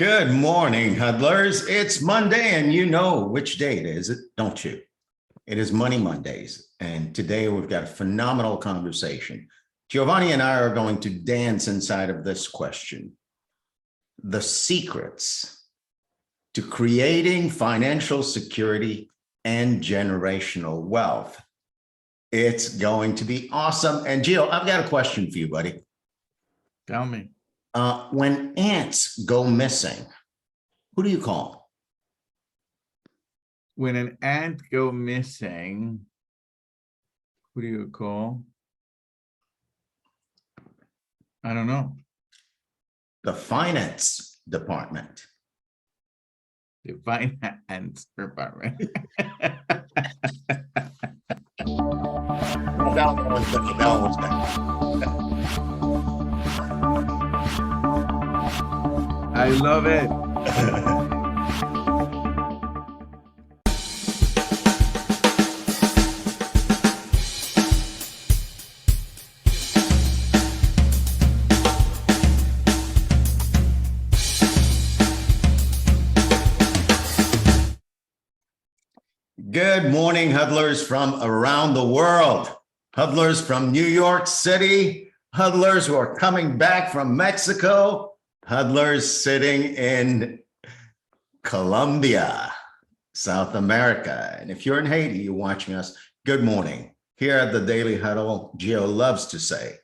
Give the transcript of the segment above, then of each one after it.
Good morning, huddlers. It's Monday, and you know which day it is, don't you? It is Money Mondays, and today we've got a phenomenal conversation. Giovanni and I are going to dance inside of this question. The secrets to creating financial security and generational wealth. It's going to be awesome. And Gio, I've got a question for you, buddy. Tell me. When ants go missing, who do you call? When an ant go missing, who do you call? I don't know. The finance department. The finance department. I love it. Good morning, huddlers from around the world. Huddlers from New York City, huddlers who are coming back from Mexico, huddlers sitting in Colombia, South America. And if you're in Haiti, you're watching us, good morning. Here at the Daily Huddle, Gio loves to say,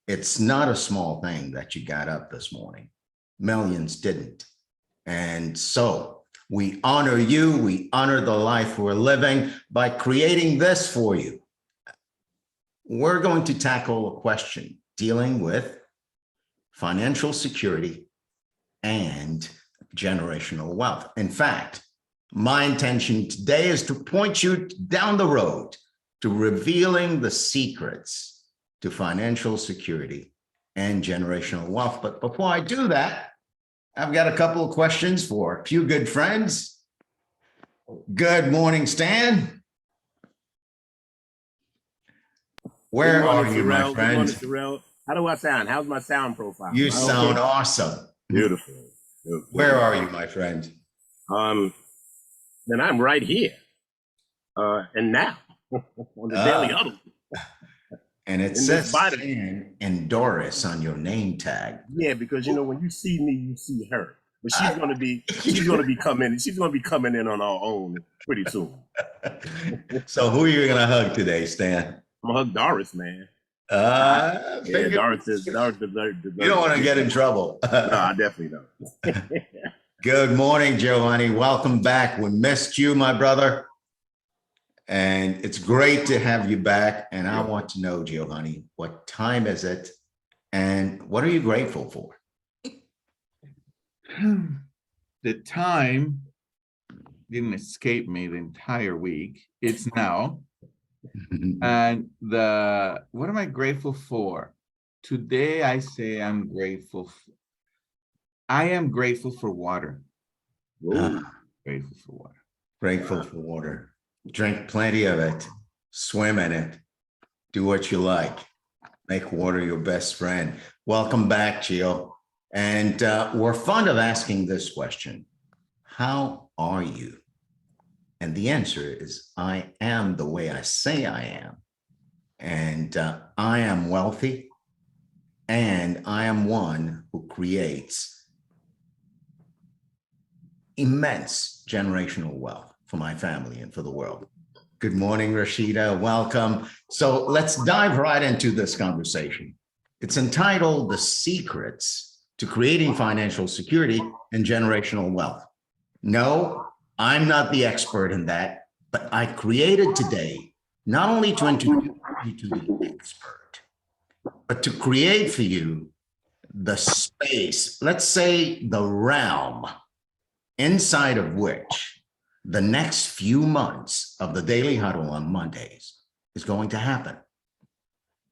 it's not a small thing that you got up this morning. Millions didn't. And so we honor you, we honor the life we're living by creating this for you. We're going to tackle a question dealing with financial security and generational wealth. In fact, my intention today is to point you down the road to revealing the secrets to financial security and generational wealth. But before I do that, I've got a couple of questions for a few good friends. Good morning, Stan. Where are you, my friend? Good morning, Saurel. How do I sound? How's my sound profile? You sound awesome. Beautiful. Where are you, my friend? Then I'm right here. And now on the Daily Huddle. And it says Stan and Doris on your name tag. Yeah, because you know when you see me, you see her. But she's gonna be coming in on her own pretty soon. So who are you gonna hug today, Stan? I'm gonna hug Doris, man. Yeah, Doris you don't want to get in trouble. No, I definitely don't. Good morning, Giovanni. Welcome back. We missed you, my brother. And it's great to have you back. And I want to know, Giovanni, what time is it? And what are you grateful for? The time didn't escape me the entire week. It's now. And what am I grateful for? Today, I say I am grateful for water. Grateful for water. Grateful for water. Drink plenty of it. Swim in it. Do what you like. Make water your best friend. Welcome back, Gio. And we're fond of asking this question. How are you? And the answer is, I am the way I say I am. And I am wealthy. And I am one who creates immense generational wealth for my family and for the world. Good morning, Rashida. Welcome. So let's dive right into this conversation. It's entitled The Secrets to Creating Financial Security and Generational Wealth. No, I'm not the expert in that, but I created today not only to introduce you to the expert, but to create for you the space, let's say the realm, inside of which the next few months of the Daily Huddle on Mondays is going to happen.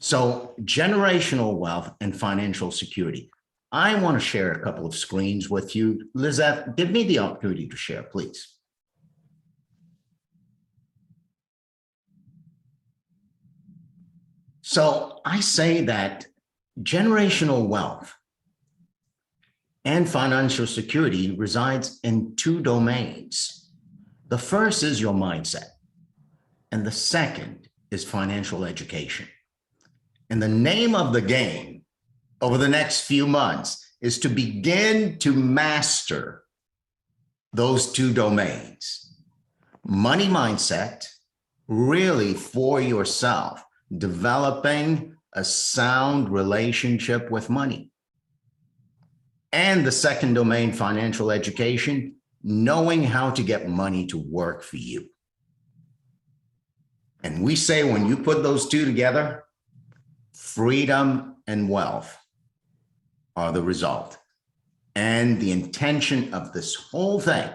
So generational wealth and financial security. I want to share a couple of screens with you. Lizette, give me the opportunity to share, please. So I say that generational wealth and financial security resides in two domains. The first is your mindset, and the second is financial education. And the name of the game over the next few months is to begin to master those two domains. Money mindset, really for yourself, developing a sound relationship with money. And the second domain, financial education, knowing how to get money to work for you. And we say when you put those two together, freedom and wealth are the result. And the intention of this whole thing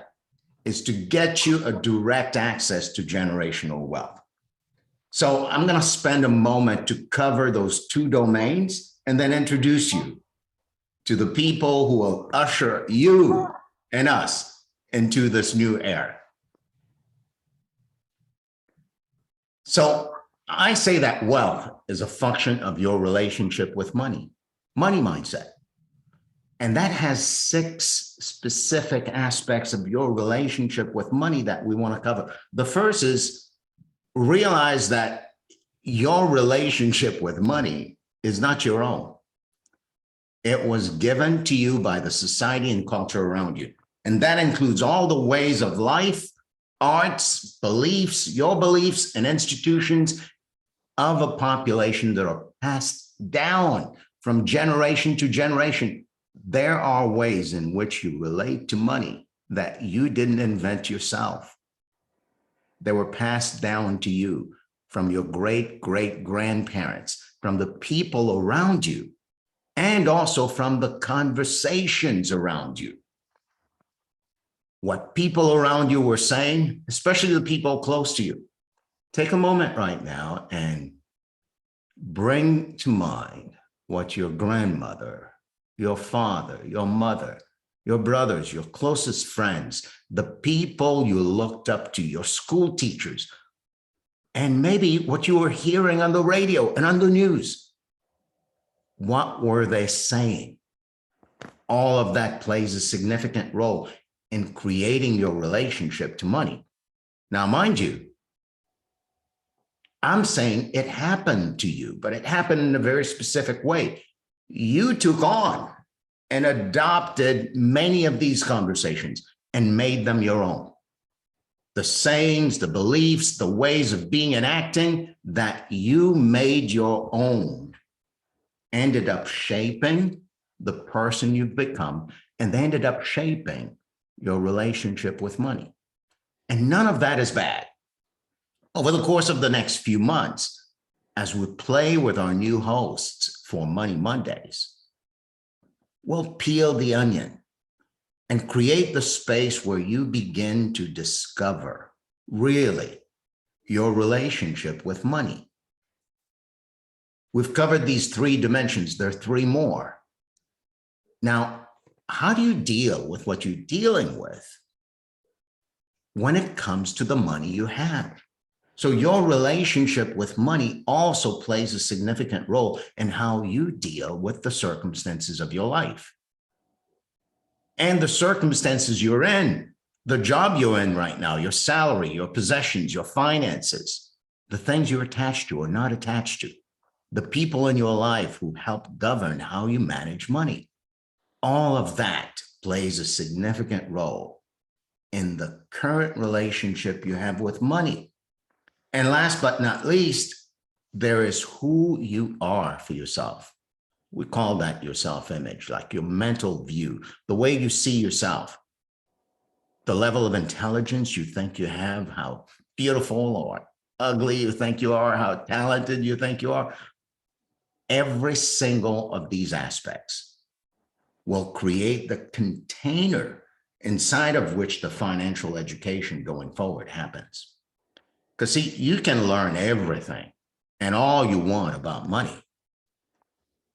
is to get you a direct access to generational wealth. So I'm going to spend a moment to cover those two domains and then introduce you to the people who will usher you and us into this new era. So I say that wealth is a function of your relationship with money mindset. And that has 6 specific aspects of your relationship with money that we want to cover. The first is realize that your relationship with money is not your own. It was given to you by the society and culture around you. And that includes all the ways of life, arts, beliefs, your beliefs, and institutions of a population that are passed down from generation to generation. There are ways in which you relate to money that you didn't invent yourself. They were passed down to you from your great-great-grandparents, from the people around you, and also from the conversations around you. What people around you were saying, especially the people close to you. Take a moment right now and bring to mind what your grandmother, your father, your mother, your brothers, your closest friends, the people you looked up to, your school teachers, and maybe what you were hearing on the radio and on the news. What were they saying? All of that plays a significant role in creating your relationship to money. Now, mind you, I'm saying it happened to you, but it happened in a very specific way. You took on and adopted many of these conversations and made them your own. The sayings, the beliefs, the ways of being and acting that you made your own ended up shaping the person you've become, and they ended up shaping your relationship with money. And none of that is bad. Over the course of the next few months, as we play with our new hosts for Money Mondays, we'll peel the onion and create the space where you begin to discover really your relationship with money. We've covered these 3 dimensions. There are 3 more. Now, how do you deal with what you're dealing with when it comes to the money you have? So your relationship with money also plays a significant role in how you deal with the circumstances of your life. And the circumstances you're in, the job you're in right now, your salary, your possessions, your finances, the things you're attached to or not attached to, the people in your life who help govern how you manage money. All of that plays a significant role in the current relationship you have with money. And last but not least, there is who you are for yourself. We call that your self-image, like your mental view, the way you see yourself, the level of intelligence you think you have, how beautiful or ugly you think you are, how talented you think you are. Every single of these aspects will create the container inside of which the financial education going forward happens. Because see, you can learn everything and all you want about money,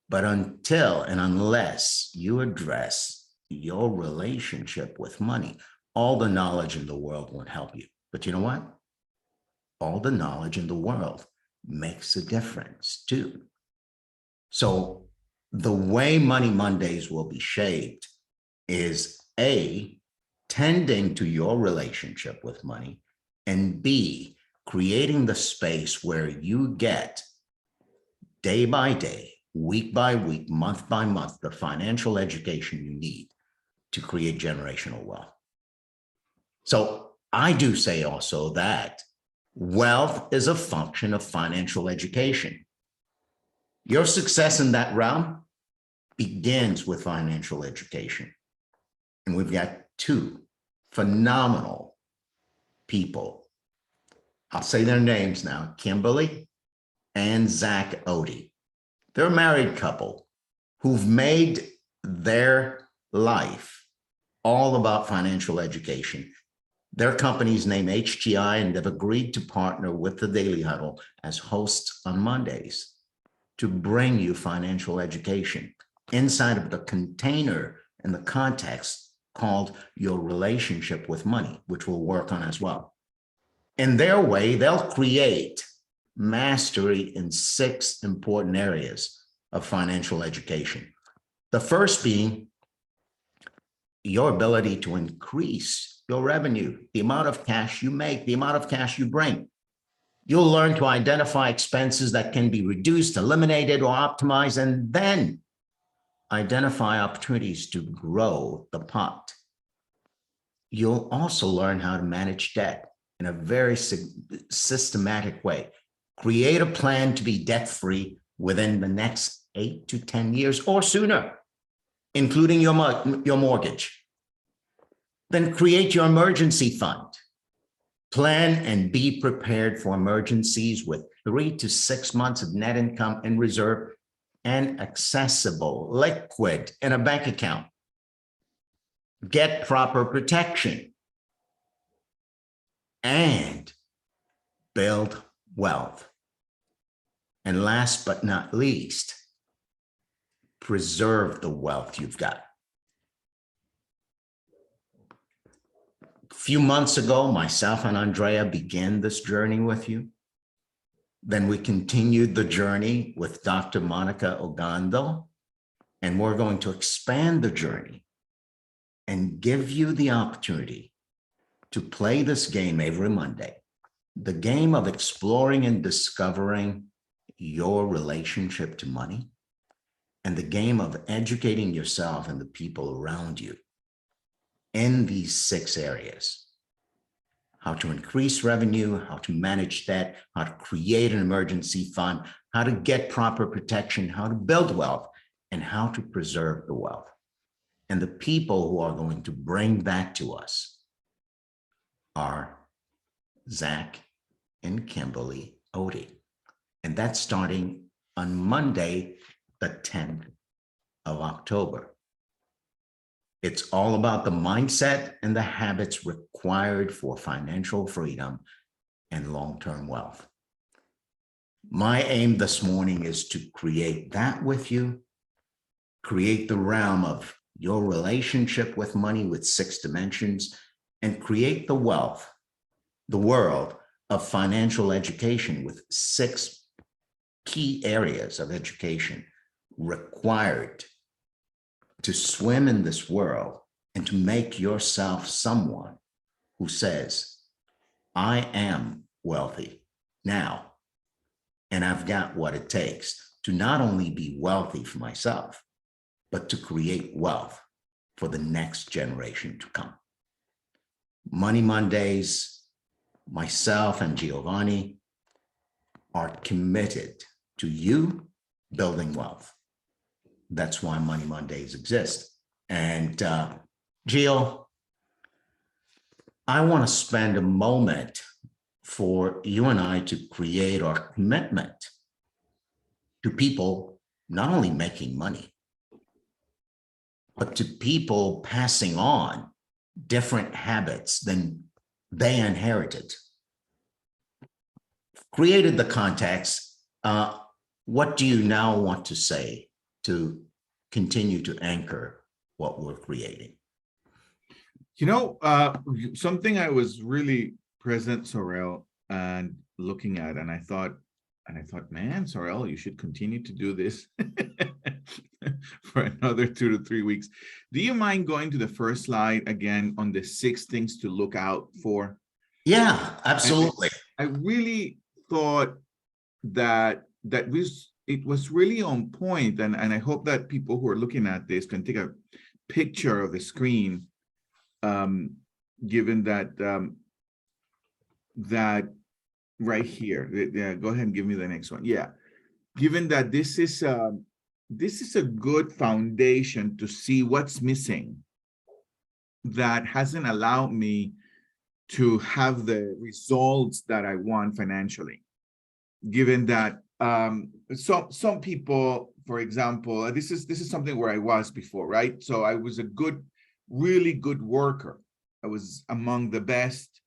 but until and unless you address your relationship with money, all the knowledge in the world won't help you. But you know what? All the knowledge in the world makes a difference too. So the way Money Mondays will be shaped is A, tending to your relationship with money, and B, creating the space where you get day by day, week by week, month by month, the financial education you need to create generational wealth. So I do say also that wealth is a function of financial education. Your success in that realm begins with financial education. And we've got two phenomenal people. I'll say their names now, Kimberly and Zach Odie. They're a married couple who've made their life all about financial education. Their company's named HGI, and they've agreed to partner with the Daily Huddle as hosts on Mondays to bring you financial education inside of the container and the context called your relationship with money, which we'll work on as well. In their way, they'll create mastery in 6 important areas of financial education. The first being your ability to increase your revenue, the amount of cash you make, the amount of cash you bring. You'll learn to identify expenses that can be reduced, eliminated, or optimized, and then identify opportunities to grow the pot. You'll also learn how to manage debt in a very systematic way. Create a plan to be debt-free within the next 8 to 10 years or sooner, including your mortgage. Then create your emergency fund. Plan and be prepared for emergencies with 3 to 6 months of net income in reserve and accessible, liquid in a bank account. Get proper protection and build wealth. And last but not least, preserve the wealth you've got. A few months ago, myself and Andrea began this journey with you. Then we continued the journey with Dr. Monica Ogando, and we're going to expand the journey and give you the opportunity to play this game every Monday, the game of exploring and discovering your relationship to money, and the game of educating yourself and the people around you in these 6 areas: how to increase revenue, how to manage debt, how to create an emergency fund, how to get proper protection, how to build wealth, and how to preserve the wealth. And the people who are going to bring that to us are Zach and Kimberly Odie. And that's starting on Monday, the 10th of October. It's all about the mindset and the habits required for financial freedom and long-term wealth. My aim this morning is to create that with you, create the realm of your relationship with money with 6 dimensions, and create the wealth, the world of financial education with 6 key areas of education required to swim in this world and to make yourself someone who says, I am wealthy now, and I've got what it takes to not only be wealthy for myself, but to create wealth for the next generation to come. Money Mondays, myself and Giovanni are committed to you building wealth. That's why Money Mondays exist. And Gio, I want to spend a moment for you and I to create our commitment to people not only making money, but to people passing on different habits than they inherited. Created the context. What do you now want to say to continue to anchor what we're creating? You know, something I was really present, Saurel, and looking at, and I thought, man, Saurel, you should continue to do this. for another 2 to 3 weeks. Do you mind going to the first slide again on the 6 things to look out for? Yeah, absolutely. I really thought that it was really on point, and I hope that people who are looking at this can take a picture of the screen, given that that right here. Yeah, go ahead and give me the next one. Yeah, given that this is a good foundation to see what's missing that hasn't allowed me to have the results that I want financially. Given that some people, for example, this is something where I was before, right? So I was a really good worker. I was among the best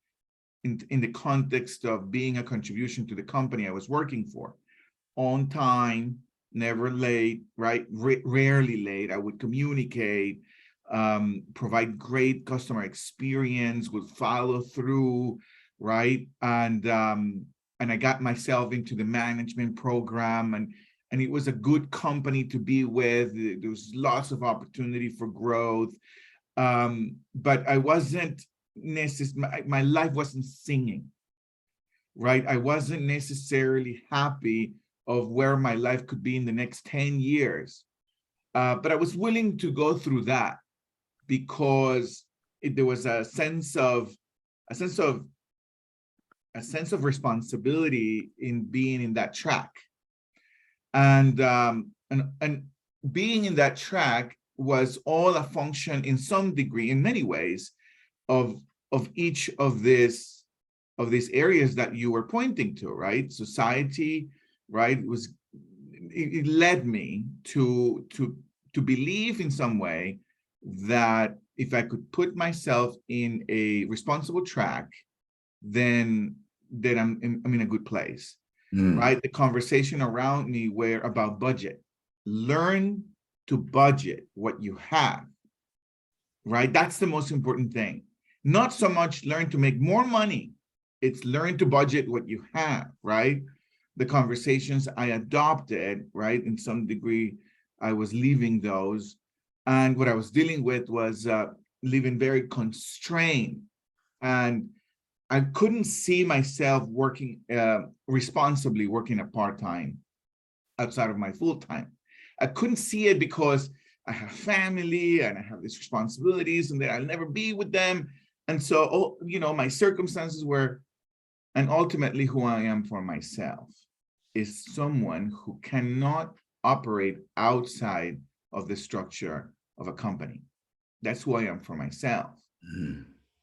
in the context of being a contribution to the company I was working for. On time, never late, right? Rarely late. I would communicate, provide great customer experience, would follow through, right? And I got myself into the management program, and it was a good company to be with. There was lots of opportunity for growth, but I wasn't necessarily, my life wasn't singing, right? I wasn't necessarily happy of where my life could be in the next 10 years. But I was willing to go through that because there was a sense of responsibility in being in that track. And being in that track was all a function in some degree, in many ways, of each of these areas that you were pointing to, right? Society, right? It led me to believe in some way that if I could put myself in a responsible track, then I'm in a good place, right? The conversation around me were about budget. Learn to budget what you have, right? That's the most important thing. Not so much learn to make more money. It's learn to budget what you have, right? The conversations I adopted, right? In some degree, I was leaving those. And what I was dealing with was living very constrained. And I couldn't see myself working responsibly, working a part-time outside of my full-time. I couldn't see it because I have family and I have these responsibilities and that I'll never be with them. And so, my circumstances were, and ultimately who I am for myself is someone who cannot operate outside of the structure of a company. That's who I am for myself.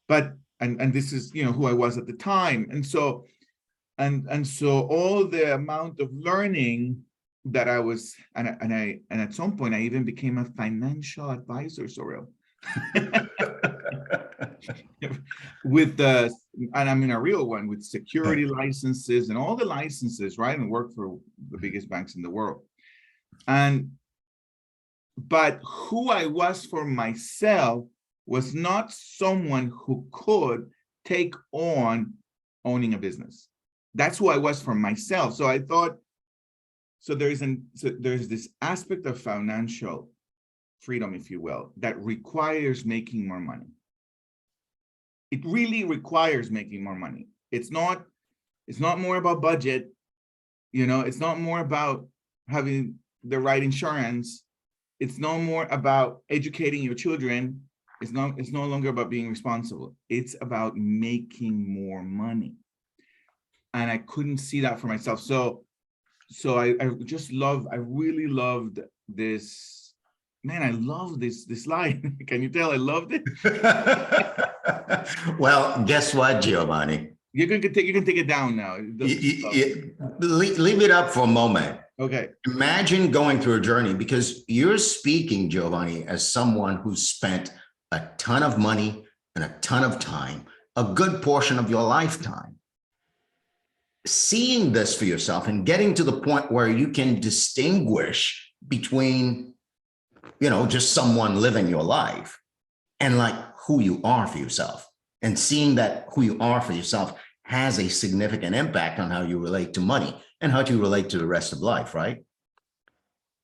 But and this is who I was at the time. And so all the amount of learning that I was, and at some point I even became a financial advisor, Saurel. And I'm in a real one with security licenses and all the licenses, right? And work for the biggest banks in the world. But who I was for myself was not someone who could take on owning a business. That's who I was for myself. So I thought, there's this aspect of financial freedom, if you will, that requires making more money. It really requires making more money. It's not more about budget, it's not more about having the right insurance. It's no more about educating your children. It's no longer about being responsible. It's about making more money. And I couldn't see that for myself. So I really loved this. Man, I love this line. Can you tell I loved it? Well, guess what, Giovanni? You can take it down now. Leave it up for a moment. Okay. Imagine going through a journey, because you're speaking, Giovanni, as someone who spent a ton of money and a ton of time, a good portion of your lifetime, seeing this for yourself and getting to the point where you can distinguish between, just someone living your life and like who you are for yourself, and seeing that who you are for yourself has a significant impact on how you relate to money and how you relate to the rest of life, right?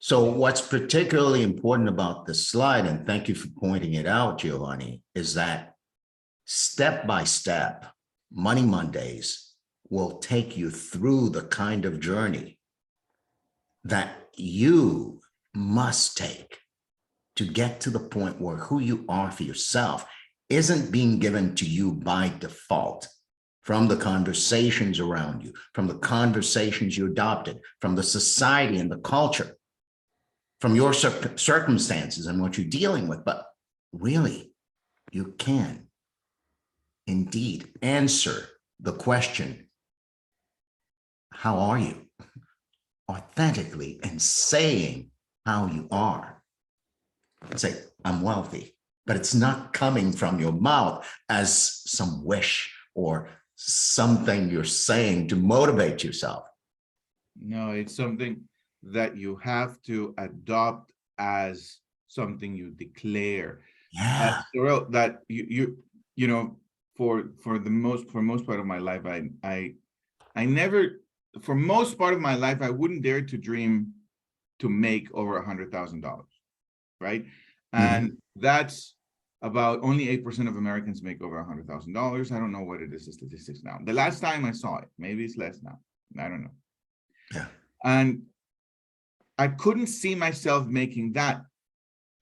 So what's particularly important about this slide, and thank you for pointing it out, Giovanni, is that step by step, Money Mondays will take you through the kind of journey that you must take to get to the point where who you are for yourself isn't being given to you by default from the conversations around you, from the conversations you adopted, from the society and the culture, from your circumstances and what you're dealing with. But really, you can indeed answer the question, how are you? Authentically, and saying how you are. Say, I'm wealthy, but it's not coming from your mouth as some wish or something you're saying to motivate yourself. No, it's something that you have to adopt as something you declare. Yeah. Saurel, that you know, for the most part of my life, I never, for most part of my life, I wouldn't dare to dream to make over $100,000, right? And that's about only 8% of Americans make over $100,000. I don't know what it is, the statistics now. The last time I saw it, maybe it's less now. I don't know. Yeah. And I couldn't see myself making that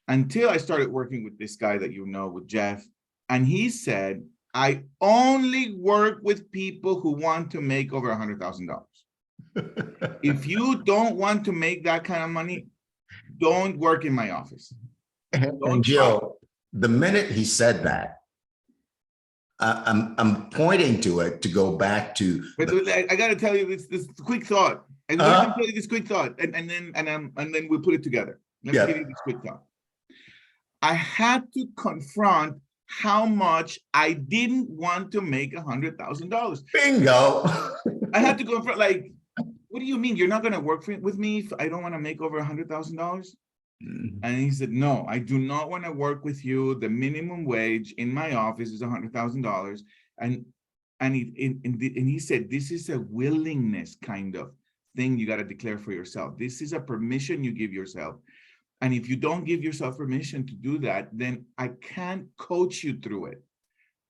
until I started working with this guy that you know, with Jeff. And he said, I only work with people who want to make over $100,000. If you don't want to make that kind of money, don't work in my office. And Joe, the minute he said that, I'm pointing to it to go back to. But I got to tell you this quick thought. I'm going to tell you this quick thought, and then we'll put it together. Let me give you this quick thought. I had to confront how much I didn't want to make $100,000. Bingo. I had to confront, like, what do you mean you're not going to work with me if I don't want to make over $100,000? And he said, no, I do not want to work with you. The minimum wage in my office is $100,000. And he said, this is a willingness kind of thing you got to declare for yourself. This is a permission you give yourself. And if you don't give yourself permission to do that, then I can't coach you through it.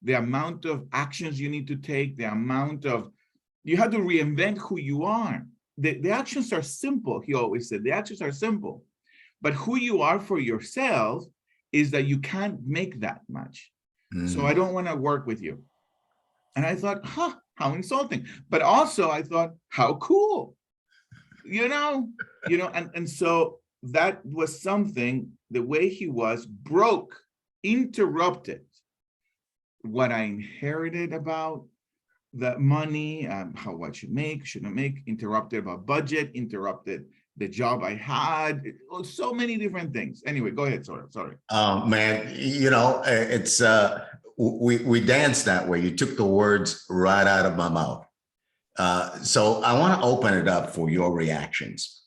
The amount of actions you need to take, the amount of, you have to reinvent who you are. The actions are simple, he always said. The actions are simple. But who you are for yourself is that you can't make that much. So I don't want to work with you. And I thought, how insulting. But also I thought, how cool. And so that was something, the way he was, broke, interrupted what I inherited about the money, what you make, shouldn't make, interrupted about budget, interrupted the job I had, so many different things. Anyway, go ahead, sorry. Man, it's, we danced that way. You took the words right out of my mouth. So I want to open it up for your reactions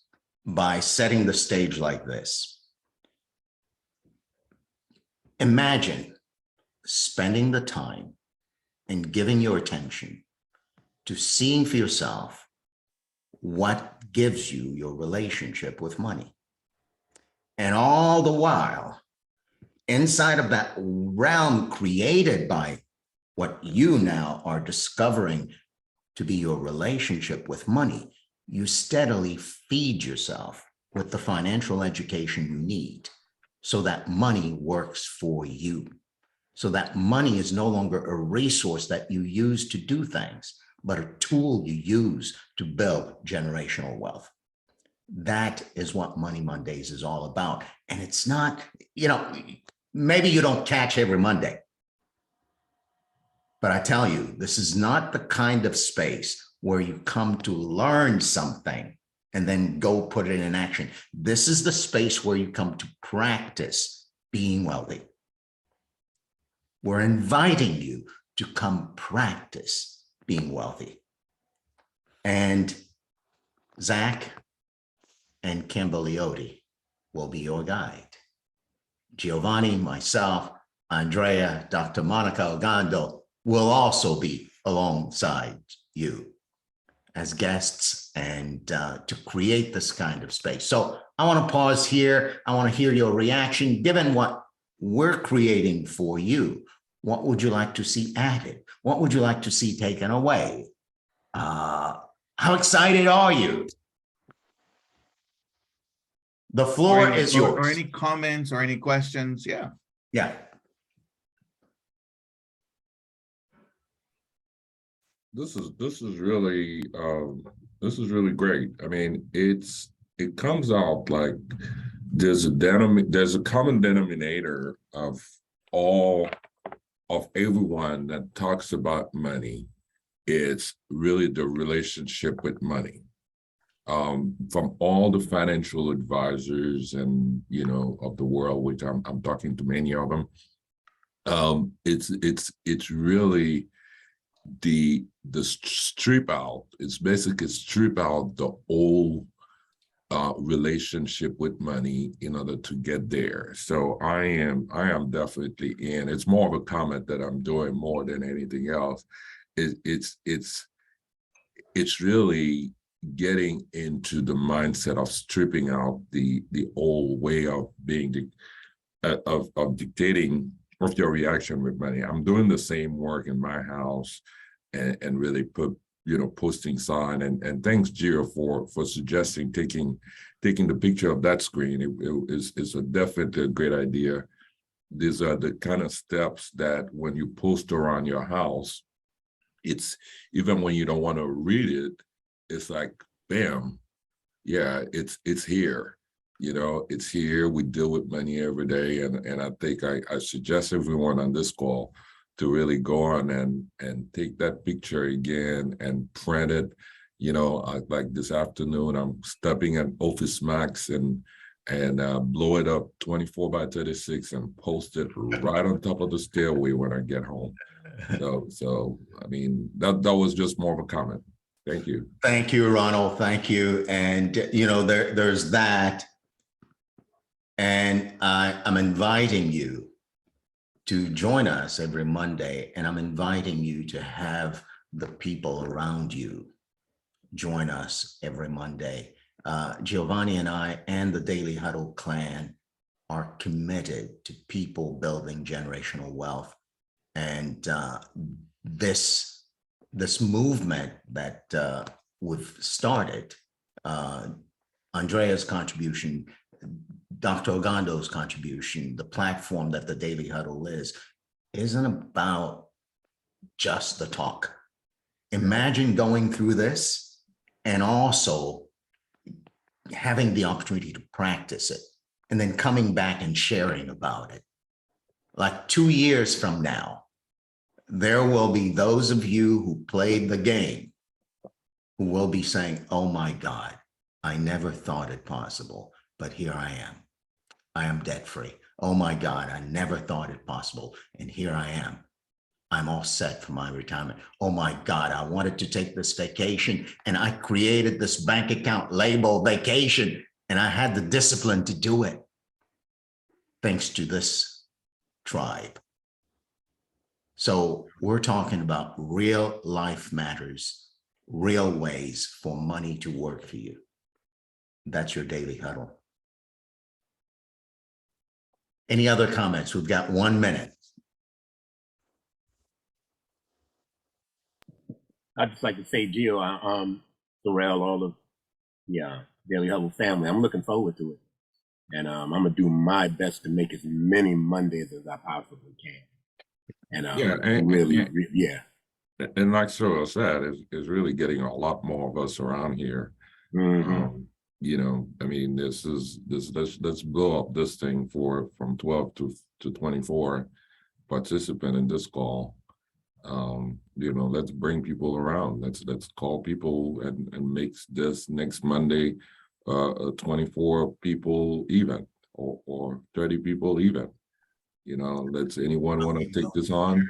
by setting the stage like this. Imagine spending the time and giving your attention to seeing for yourself what gives you your relationship with money. And all the while, inside of that realm created by what you now are discovering to be your relationship with money, you steadily feed yourself with the financial education you need so that money works for you. So that money is no longer a resource that you use to do things, but a tool you use to build generational wealth. That is what Money Mondays is all about. And it's not, maybe you don't catch every Monday, but I tell you, this is not the kind of space where you come to learn something and then go put it in action. This is the space where you come to practice being wealthy. We're inviting you to come practice being wealthy. And Zach and Kimberly Odie will be your guide. Giovanni, myself, Andrea, Dr. Monica Ogando will also be alongside you as guests and to create this kind of space. So I want to pause here. I want to hear your reaction. Given what we're creating for you, what would you like to see added? What would you like to see taken away? How excited are you? The floor is yours. Or any comments or any questions? Yeah. Yeah. This is really great. I mean, it comes out like there's a common denominator of everyone that talks about money. It's really the relationship with money. From all the financial advisors and of the world, which I'm talking to many of them, it's really the strip out. It's basically strip out the old relationship with money in order to get there. So I am definitely in. It's more of a comment that I'm doing more than anything else. It's really getting into the mindset of stripping out the old way of being of dictating of your reaction with money. I'm doing the same work in my house and really posting sign and thanks Gio for suggesting taking the picture of that screen. It's definitely a great idea. These are the kind of steps that when you post around your house, it's even when you don't want to read it, it's like, bam, yeah, it's here. It's here. We deal with money every day. And I think I suggest everyone on this call to really go on and take that picture again and print it. Like this afternoon, I'm stepping at Office Max and blow it up 24 by 36 and post it right on top of the stairway when I get home. So I mean, that was just more of a comment. Thank you. Thank you, Ronald. Thank you. And, there's that. And I'm inviting you to join us every Monday. And I'm inviting you to have the people around you join us every Monday. Giovanni and I and the Daily Huddle clan are committed to people building generational wealth. And this movement that we've started, Andrea's contribution, Dr. Ogando's contribution, the platform that the Daily Huddle isn't about just the talk. Imagine going through this and also having the opportunity to practice it and then coming back and sharing about it. Like 2 years from now, there will be those of you who played the game who will be saying, oh my God, I never thought it possible, but here I am. I am debt-free. Oh my God, I never thought it possible, and here I am. I'm all set for my retirement. Oh my God, I wanted to take this vacation and I created this bank account labeled vacation and I had the discipline to do it thanks to this tribe. So we're talking about real life matters, real ways for money to work for you. That's your Daily Huddle. Any other comments? We've got 1 minute. I'd just like to say, Gio, Saurel, all of the Daily Huddle family, I'm looking forward to it. And I'm going to do my best to make as many Mondays as I possibly can. And and like Saurel said, is really getting a lot more of us around here. Mm-hmm. I mean, let's blow up this thing from 12 to 24 participant in this call. Let's bring people around. Let's call people and make this next Monday a 24 people event or 30 people event. Let's anyone want to take this on.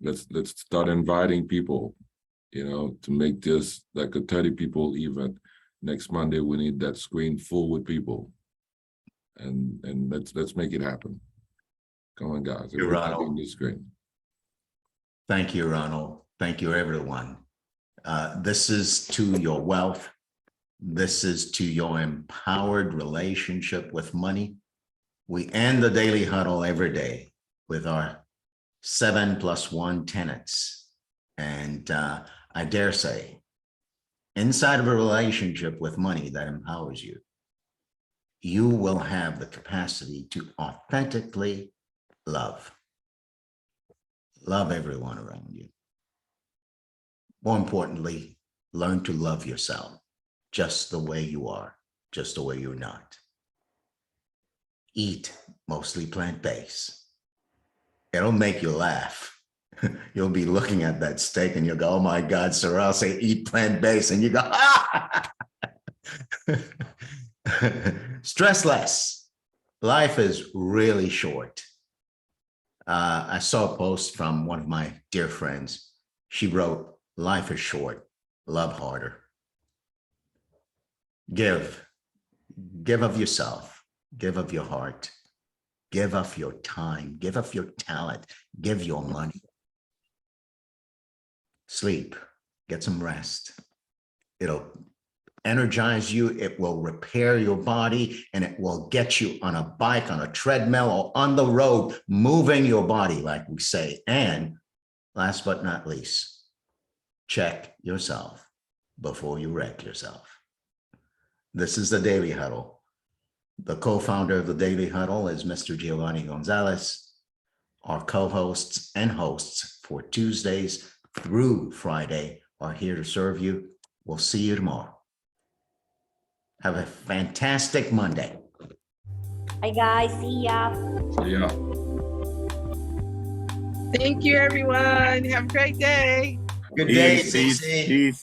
Let's start inviting people, to make this like a 30 people event. Next Monday, we need that screen full with people. And let's make it happen. Come on, guys. Everybody on the screen. Thank you, Ronald. Thank you, everyone. This is to your wealth. This is to your empowered relationship with money. We end the daily huddle every day with our 7+1 tenets. And I dare say, inside of a relationship with money that empowers you, you will have the capacity to authentically love. Love everyone around you. More importantly, learn to love yourself just the way you are, just the way you're not. Eat mostly plant-based. It'll make you laugh. You'll be looking at that steak and you'll go, oh my God, Saurel, say eat plant-based. And you go, ah! Stress less. Life is really short. I saw a post from one of my dear friends. She wrote, life is short, love harder. Give of yourself, give of your heart, give of your time, give of your talent, give your money. Sleep, get some rest. It'll energize you, it will repair your body, and it will get you on a bike, on a treadmill, or on the road, moving your body, like we say. And last but not least, check yourself before you wreck yourself. This is the Daily Huddle. The co-founder of the Daily Huddle is Mr. Giovanni Gonzalez. Our co-hosts and hosts for Tuesdays through Friday are here to serve you. We'll see you tomorrow. Have a fantastic Monday. Bye guys, see ya. Yeah. Thank you, everyone. Have a great day. Good day, Peace, peace, CC. peace.